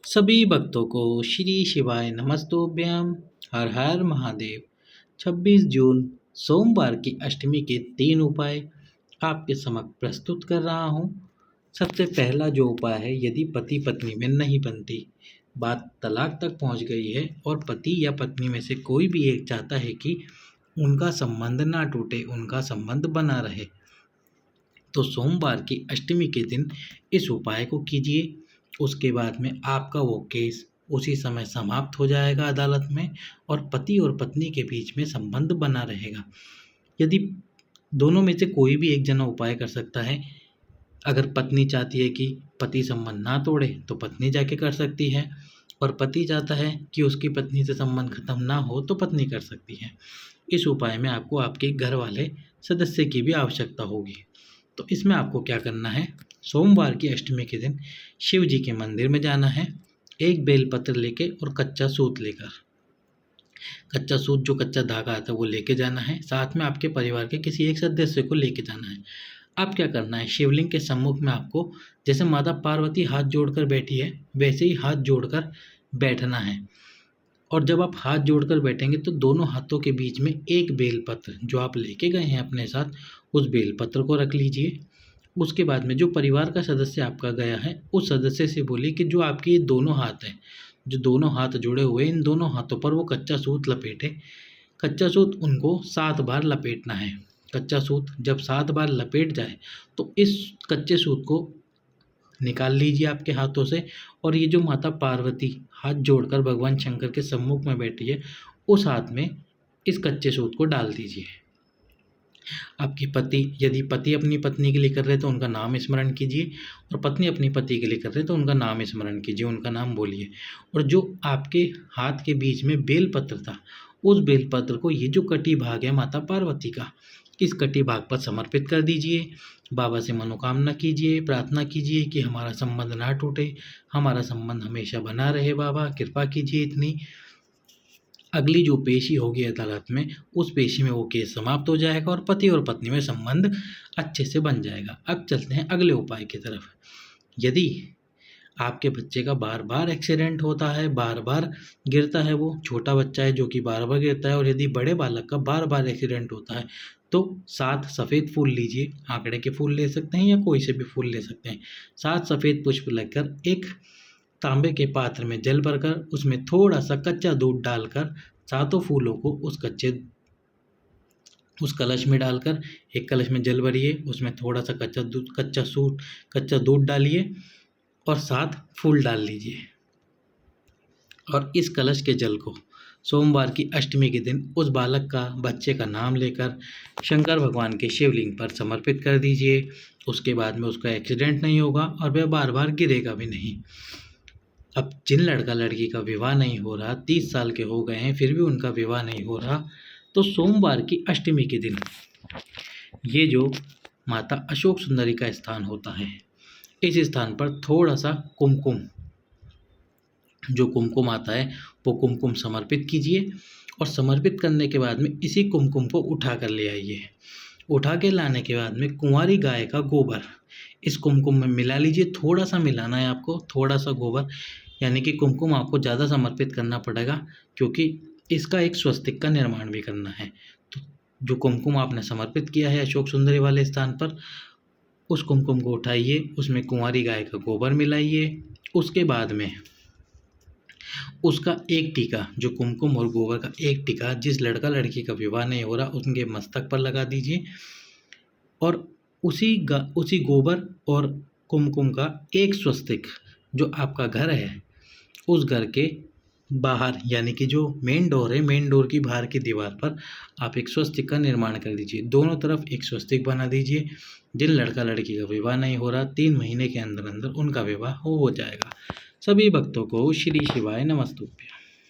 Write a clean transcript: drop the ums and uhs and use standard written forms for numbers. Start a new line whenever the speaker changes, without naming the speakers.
सभी भक्तों को श्री शिवाय नमस्तुभ्यम। हर हर महादेव। 26 जून सोमवार की अष्टमी के 3 उपाय आपके समक्ष प्रस्तुत कर रहा हूँ। सबसे पहला जो उपाय है, यदि पति पत्नी में नहीं बनती, बात तलाक तक पहुँच गई है और पति या पत्नी में से कोई भी एक चाहता है कि उनका संबंध ना टूटे, उनका संबंध बना रहे, तो सोमवार की अष्टमी के दिन इस उपाय को कीजिए। उसके बाद में आपका वो केस उसी समय समाप्त हो जाएगा अदालत में और पति और पत्नी के बीच में संबंध बना रहेगा। यदि दोनों में से कोई भी एक जना उपाय कर सकता है, अगर पत्नी चाहती है कि पति संबंध ना तोड़े तो पत्नी जाके कर सकती है, और पति चाहता है कि उसकी पत्नी से संबंध खत्म ना हो तो पत्नी कर सकती है। इस उपाय में आपको आपके घर वाले सदस्य की भी आवश्यकता होगी। तो इसमें आपको क्या करना है, सोमवार की अष्टमी के दिन शिव जी के मंदिर में जाना है, एक बेलपत्र लेके और कच्चा सूत लेकर, कच्चा सूत जो कच्चा धागा आता है वो लेके जाना है। साथ में आपके परिवार के किसी एक सदस्य को लेके जाना है। अब क्या करना है, शिवलिंग के सम्मुख में आपको जैसे माता पार्वती हाथ जोड़कर बैठी है वैसे ही हाथ जोड़कर बैठना है। और जब आप हाथ जोड़कर बैठेंगे तो दोनों हाथों के बीच में एक बेलपत्र जो आप लेके गए हैं अपने साथ, उस बेलपत्र को रख लीजिए। उसके बाद में जो परिवार का सदस्य आपका गया है उस सदस्य से बोलिए कि जो आपके ये दोनों हाथ हैं, जो दोनों हाथ जुड़े हुए इन दोनों हाथों पर वो कच्चा सूत लपेटे। कच्चा सूत उनको 7 बार लपेटना है। कच्चा सूत जब 7 बार लपेट जाए तो इस कच्चे सूत को निकाल लीजिए आपके हाथों से, और ये जो माता पार्वती हाथ जोड़कर भगवान शंकर के सम्मुख में बैठी है उस हाथ में इस कच्चे सूत को डाल दीजिए। आपके पति, यदि पति अपनी पत्नी के लिए कर रहे तो उनका नाम स्मरण कीजिए, और पत्नी अपनी पति के लिए कर रहे तो उनका नाम स्मरण कीजिए, उनका नाम बोलिए। और जो आपके हाथ के बीच में बेलपत्र था उस बेलपत्र को, ये जो कटी भाग है माता पार्वती का, इस कटी भाग पर समर्पित कर दीजिए। बाबा से मनोकामना कीजिए, प्रार्थना कीजिए कि हमारा संबंध ना टूटे, हमारा संबंध हमेशा बना रहे, बाबा कृपा कीजिए इतनी। अगली जो पेशी होगी अदालत में, उस पेशी में वो केस समाप्त हो जाएगा और पति और पत्नी में संबंध अच्छे से बन जाएगा। अब चलते हैं अगले उपाय की तरफ। यदि आपके बच्चे का बार बार एक्सीडेंट होता है, बार बार गिरता है, वो छोटा बच्चा है जो कि बार बार गिरता है, और यदि बड़े बालक का बार बार एक्सीडेंट होता है तो 7 सफ़ेद फूल लीजिए। आंकड़े के फूल ले सकते हैं या कोई से भी फूल ले सकते हैं। 7 सफ़ेद पुष्प लेकर एक तांबे के पात्र में जल भरकर उसमें थोड़ा सा कच्चा दूध डालकर सातों फूलों को उस कलश में डालकर, एक कलश में जल भरिए, उसमें थोड़ा सा कच्चा दूध डालिए और 7 फूल डाल लीजिए। और इस कलश के जल को सोमवार की अष्टमी के दिन उस बालक का, बच्चे का नाम लेकर शंकर भगवान के शिवलिंग पर समर्पित कर दीजिए। उसके बाद में उसका एक्सीडेंट नहीं होगा और वह बार बार गिरेगा भी नहीं। अब जिन लड़का लड़की का विवाह नहीं हो रहा, 30 साल के हो गए हैं फिर भी उनका विवाह नहीं हो रहा, तो सोमवार की अष्टमी के दिन ये जो माता अशोक सुंदरी का स्थान होता है, इस स्थान पर थोड़ा सा कुमकुम, जो कुमकुम आता है वो कुमकुम समर्पित कीजिए। और समर्पित करने के बाद में इसी कुमकुम को उठा कर ले आइए। उठा के लाने के बाद में कुंवारी गाय का गोबर इस कुमकुम में मिला लीजिए। थोड़ा सा मिलाना है आपको, थोड़ा सा गोबर, यानी कि कुमकुम आपको ज़्यादा समर्पित करना पड़ेगा क्योंकि इसका एक स्वस्तिक का निर्माण भी करना है। तो जो कुमकुम आपने समर्पित किया है अशोक सुंदरी वाले स्थान पर, उस कुमकुम को उठाइए, उसमें कुंवारी गाय का गोबर मिलाइए। उसके बाद में उसका एक टीका, जो कुमकुम और गोबर का एक टीका जिस लड़का लड़की का विवाह नहीं हो रहा उनके मस्तक पर लगा दीजिए। और उसी गोबर और कुमकुम का एक स्वस्तिक जो आपका घर है उस घर के बाहर, यानी कि जो मेन डोर है, मेन डोर की बाहर की दीवार पर आप एक स्वस्तिक का निर्माण कर दीजिए। दोनों तरफ एक स्वस्तिक बना दीजिए। जिन लड़का लड़की का विवाह नहीं हो रहा, 3 महीने के अंदर अंदर उनका विवाह हो जाएगा। सभी भक्तों को श्री शिवाय नमस्तुभ्यं।